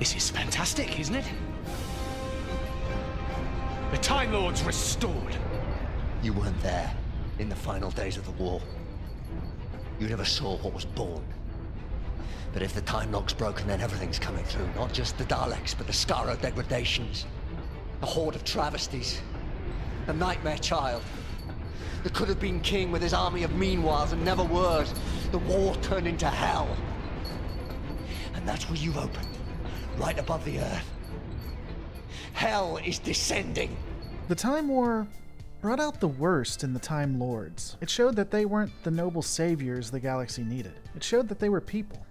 This is fantastic, isn't it? The Time Lord's restored. You weren't there in the final days of the war. You never saw what was born. But if the time lock's broken, then everything's coming through. Not just the Daleks, but the Skaro degradations. A horde of travesties. A nightmare child. That could have been king with his army of meanwhiles and never were. The war turned into hell. And that's where you opened. Right above the Earth. Hell is descending. The Time War brought out the worst in the Time Lords. It showed that they weren't the noble saviors the galaxy needed. It showed that they were people.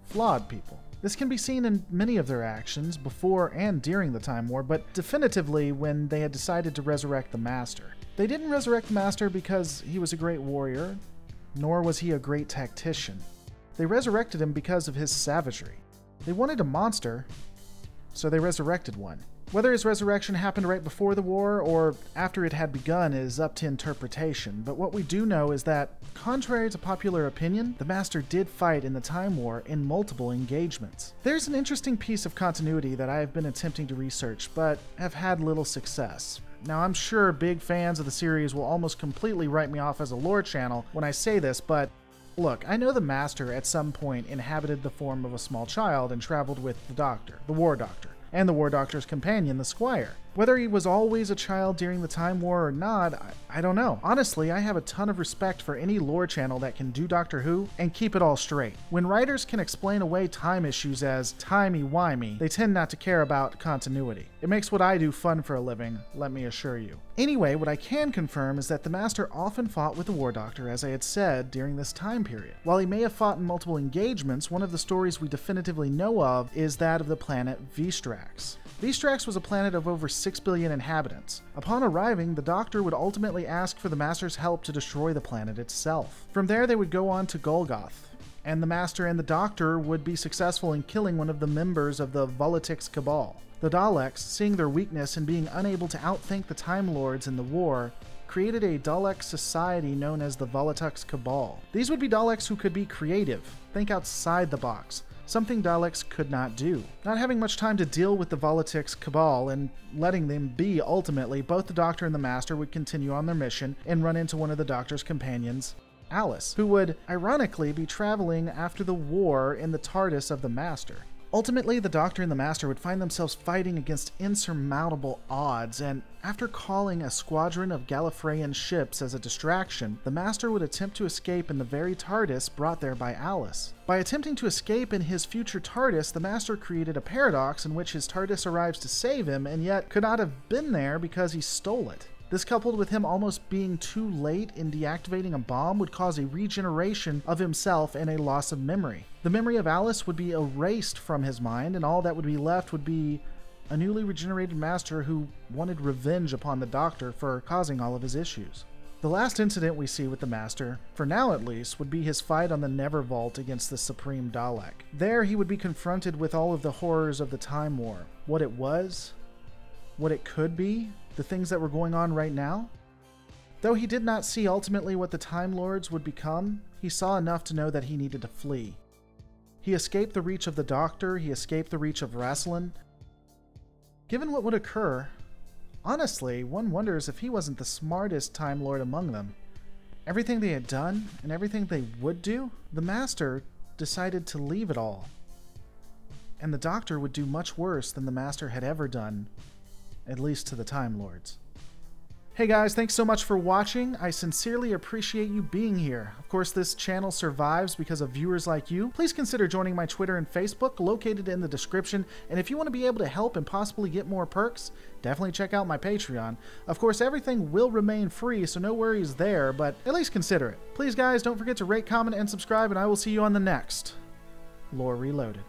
Flawed people. This can be seen in many of their actions before and during the Time War, but definitively when they had decided to resurrect the Master. They didn't resurrect the Master because he was a great warrior, nor was he a great tactician. They resurrected him because of his savagery. They wanted a monster, so they resurrected one. Whether his resurrection happened right before the war or after it had begun is up to interpretation, but what we do know is that, contrary to popular opinion, the Master did fight in the Time War in multiple engagements. There's an interesting piece of continuity that I have been attempting to research, but have had little success. Now, I'm sure big fans of the series will almost completely write me off as a lore channel when I say this, but look, I know the Master at some point inhabited the form of a small child and traveled with the Doctor, the War Doctor, and the War Doctor's companion, the Squire. Whether he was always a child during the Time War or not, I don't know. Honestly, I have a ton of respect for any lore channel that can do Doctor Who and keep it all straight. When writers can explain away time issues as timey-wimey, they tend not to care about continuity. It makes what I do fun for a living, let me assure you. Anyway, what I can confirm is that the Master often fought with the War Doctor, as I had said, during this time period. While he may have fought in multiple engagements, one of the stories we definitively know of is that of the planet Vistrax. Vistrax was a planet of over 6 billion inhabitants. Upon arriving, the Doctor would ultimately ask for the Master's help to destroy the planet itself. From there, they would go on to Golgoth, and the Master and the Doctor would be successful in killing one of the members of the Volitix Cabal. The Daleks, seeing their weakness and being unable to outthink the Time Lords in the war, created a Dalek society known as the Volitix Cabal. These would be Daleks who could be creative, think outside the box, something Daleks could not do. Not having much time to deal with the Volitix Cabal and letting them be ultimately, both the Doctor and the Master would continue on their mission and run into one of the Doctor's companions, Alice, who would ironically be traveling after the war in the TARDIS of the Master. Ultimately, the Doctor and the Master would find themselves fighting against insurmountable odds, and after calling a squadron of Gallifreyan ships as a distraction, the Master would attempt to escape in the very TARDIS brought there by Alice. By attempting to escape in his future TARDIS, the Master created a paradox in which his TARDIS arrives to save him, and yet could not have been there because he stole it. This, coupled with him almost being too late in deactivating a bomb, would cause a regeneration of himself and a loss of memory. The memory of Alice would be erased from his mind, and all that would be left would be a newly regenerated Master who wanted revenge upon the Doctor for causing all of his issues. The last incident we see with the Master, for now at least, would be his fight on the Never Vault against the Supreme Dalek. There he would be confronted with all of the horrors of the Time War. What it was, what it could be, the things that were going on right now. Though he did not see ultimately what the Time Lords would become, he saw enough to know that he needed to flee. He escaped the reach of the Doctor, he escaped the reach of Rassilon. Given what would occur, honestly, one wonders if he wasn't the smartest Time Lord among them. Everything they had done, and everything they would do, the Master decided to leave it all. And the Doctor would do much worse than the Master had ever done, at least to the Time Lords. Hey guys, thanks so much for watching. I sincerely appreciate you being here. Of course, this channel survives because of viewers like you. Please consider joining my Twitter and Facebook, located in the description. And if you want to be able to help and possibly get more perks, definitely check out my Patreon. Of course, everything will remain free, so no worries there, but at least consider it. Please guys, don't forget to rate, comment, and subscribe, and I will see you on the next Lore Reloaded.